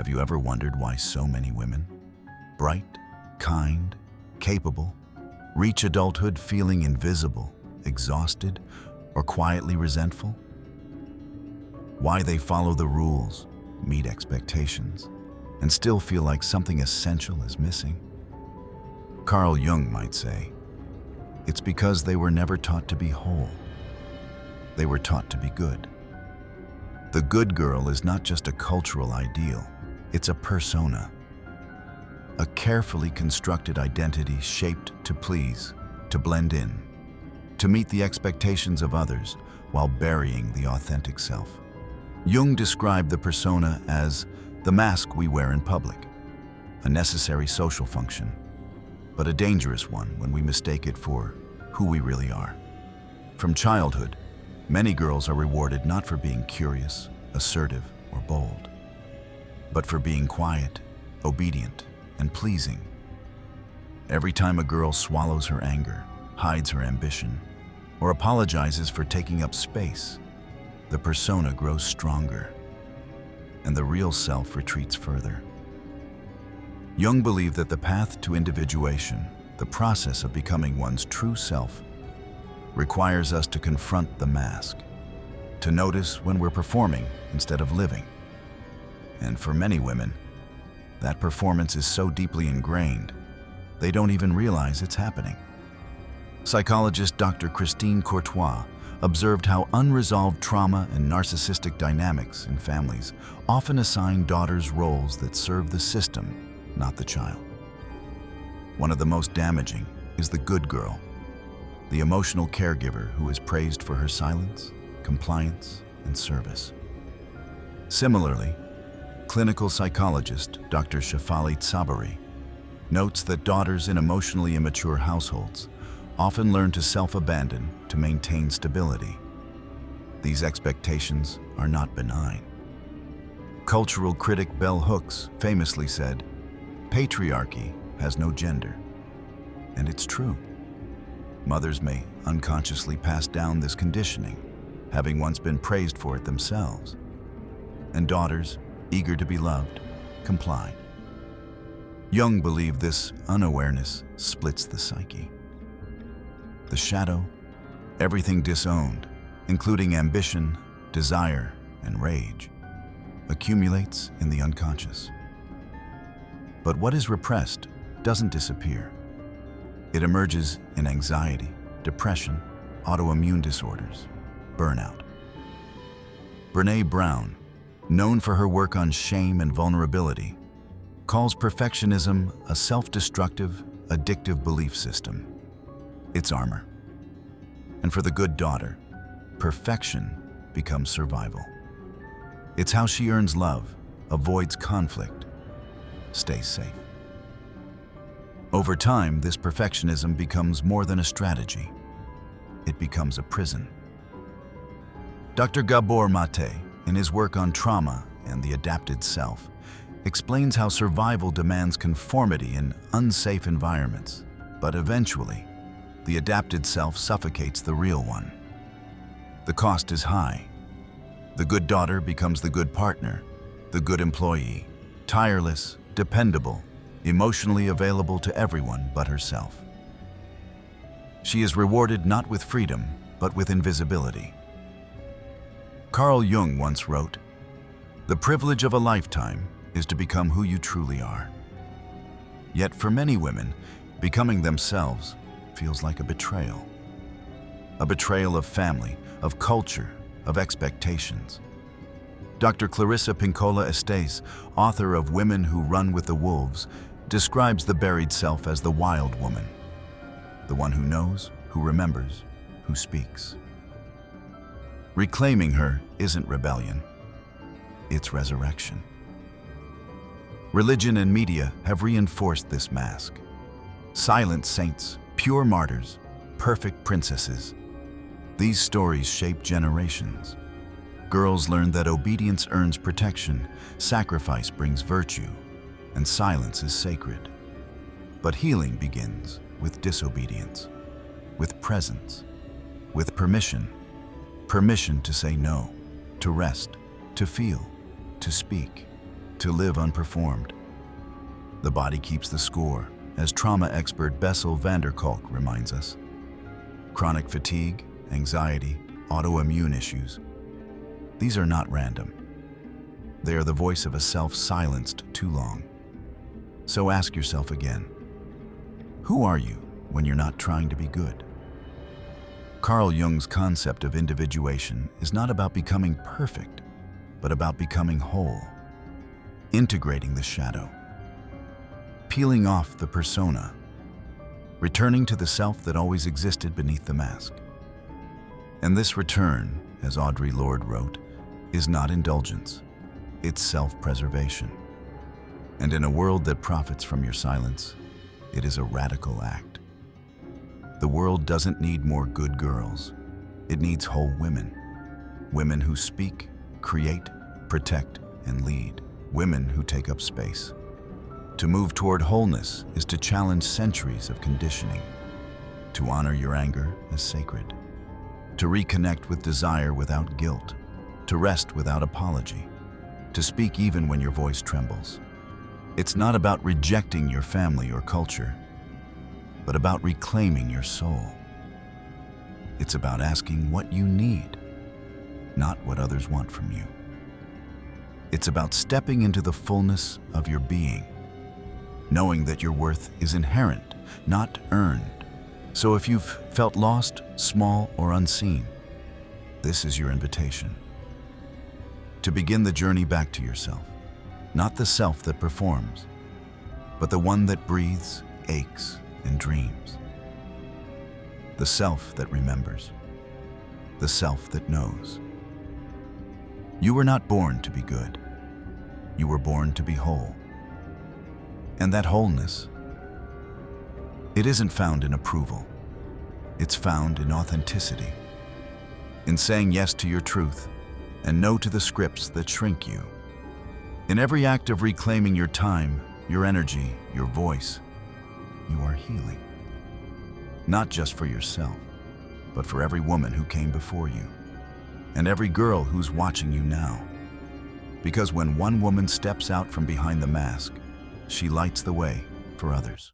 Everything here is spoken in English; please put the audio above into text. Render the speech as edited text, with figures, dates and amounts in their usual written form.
Have you ever wondered why so many women, bright, kind, capable, reach adulthood feeling invisible, exhausted, or quietly resentful? Why they follow the rules, meet expectations, and still feel like something essential is missing? Carl Jung might say, it's because they were never taught to be whole. They were taught to be good. The good girl is not just a cultural ideal, it's a persona. A carefully constructed identity shaped to please, to blend in, to meet the expectations of others while burying the authentic self. Jung described the persona as the mask we wear in public, a necessary social function, but a dangerous one when we mistake it for who we really are. From childhood, many girls are rewarded not for being curious, assertive, or bold, but for being quiet, obedient, and pleasing. Every time a girl swallows her anger, hides her ambition, or apologizes for taking up space, the persona grows stronger, and the real self retreats further. Jung believed that the path to individuation, the process of becoming one's true self, requires us to confront the mask, to notice when we're performing instead of living. And for many women, that performance is so deeply ingrained, they don't even realize it's happening. Psychologist Dr. Christine Courtois observed how unresolved trauma and narcissistic dynamics in families often assign daughters roles that serve the system, not the child. One of the most damaging is the good girl, the emotional caregiver who is praised for her silence, compliance, and service. Similarly, clinical psychologist Dr. Shefali Tsabari notes that daughters in emotionally immature households often learn to self-abandon to maintain stability. These expectations are not benign. Cultural critic Bell Hooks famously said, "Patriarchy has no gender." And it's true. Mothers may unconsciously pass down this conditioning, having once been praised for it themselves. And daughters, eager to be loved, comply. Jung believed this unawareness splits the psyche. The shadow, everything disowned, including ambition, desire, and rage, accumulates in the unconscious. But what is repressed doesn't disappear. It emerges in anxiety, depression, autoimmune disorders, burnout. Brené Brown, known for her work on shame and vulnerability, calls perfectionism a self-destructive, addictive belief system. It's armor. And for the good daughter, perfection becomes survival. It's how she earns love, avoids conflict, stays safe. Over time, this perfectionism becomes more than a strategy. It becomes a prison. Dr. Gabor Maté, in his work on trauma and the adapted self, explains how survival demands conformity in unsafe environments, but eventually, the adapted self suffocates the real one. The cost is high. The good daughter becomes the good partner, the good employee, tireless, dependable, emotionally available to everyone but herself. She is rewarded not with freedom, but with invisibility. Carl Jung once wrote, "The privilege of a lifetime is to become who you truly are." Yet for many women, becoming themselves feels like a betrayal. A betrayal of family, of culture, of expectations. Dr. Clarissa Pinkola Estés, author of Women Who Run with the Wolves, describes the buried self as the wild woman, the one who knows, who remembers, who speaks. Reclaiming her isn't rebellion, it's resurrection. Religion and media have reinforced this mask. Silent saints, pure martyrs, perfect princesses. These stories shape generations. Girls learn that obedience earns protection, sacrifice brings virtue, and silence is sacred. But healing begins with disobedience, with presence, with permission. Permission to say no, to rest, to feel, to speak, to live unperformed. The body keeps the score, as trauma expert Bessel van der Kolk reminds us. Chronic fatigue, anxiety, autoimmune issues. These are not random. They are the voice of a self silenced too long. So ask yourself again, who are you when you're not trying to be good? Carl Jung's concept of individuation is not about becoming perfect, but about becoming whole, integrating the shadow, peeling off the persona, returning to the self that always existed beneath the mask. And this return, as Audre Lorde wrote, is not indulgence, it's self-preservation. And in a world that profits from your silence, it is a radical act. The world doesn't need more good girls. It needs whole women. Women who speak, create, protect, and lead. Women who take up space. To move toward wholeness is to challenge centuries of conditioning, to honor your anger as sacred, to reconnect with desire without guilt, to rest without apology, to speak even when your voice trembles. It's not about rejecting your family or culture, but about reclaiming your soul. It's about asking what you need, not what others want from you. It's about stepping into the fullness of your being, knowing that your worth is inherent, not earned. So if you've felt lost, small, or unseen, this is your invitation. To begin the journey back to yourself, not the self that performs, but the one that breathes, aches, and dreams. The self that remembers, the self that knows. You were not born to be good. You were born to be whole. And that wholeness, it isn't found in approval. It's found in authenticity, in saying yes to your truth and no to the scripts that shrink you. In every act of reclaiming your time, your energy, your voice, you are healing. Not just for yourself, but for every woman who came before you, and every girl who's watching you now. Because when one woman steps out from behind the mask, she lights the way for others.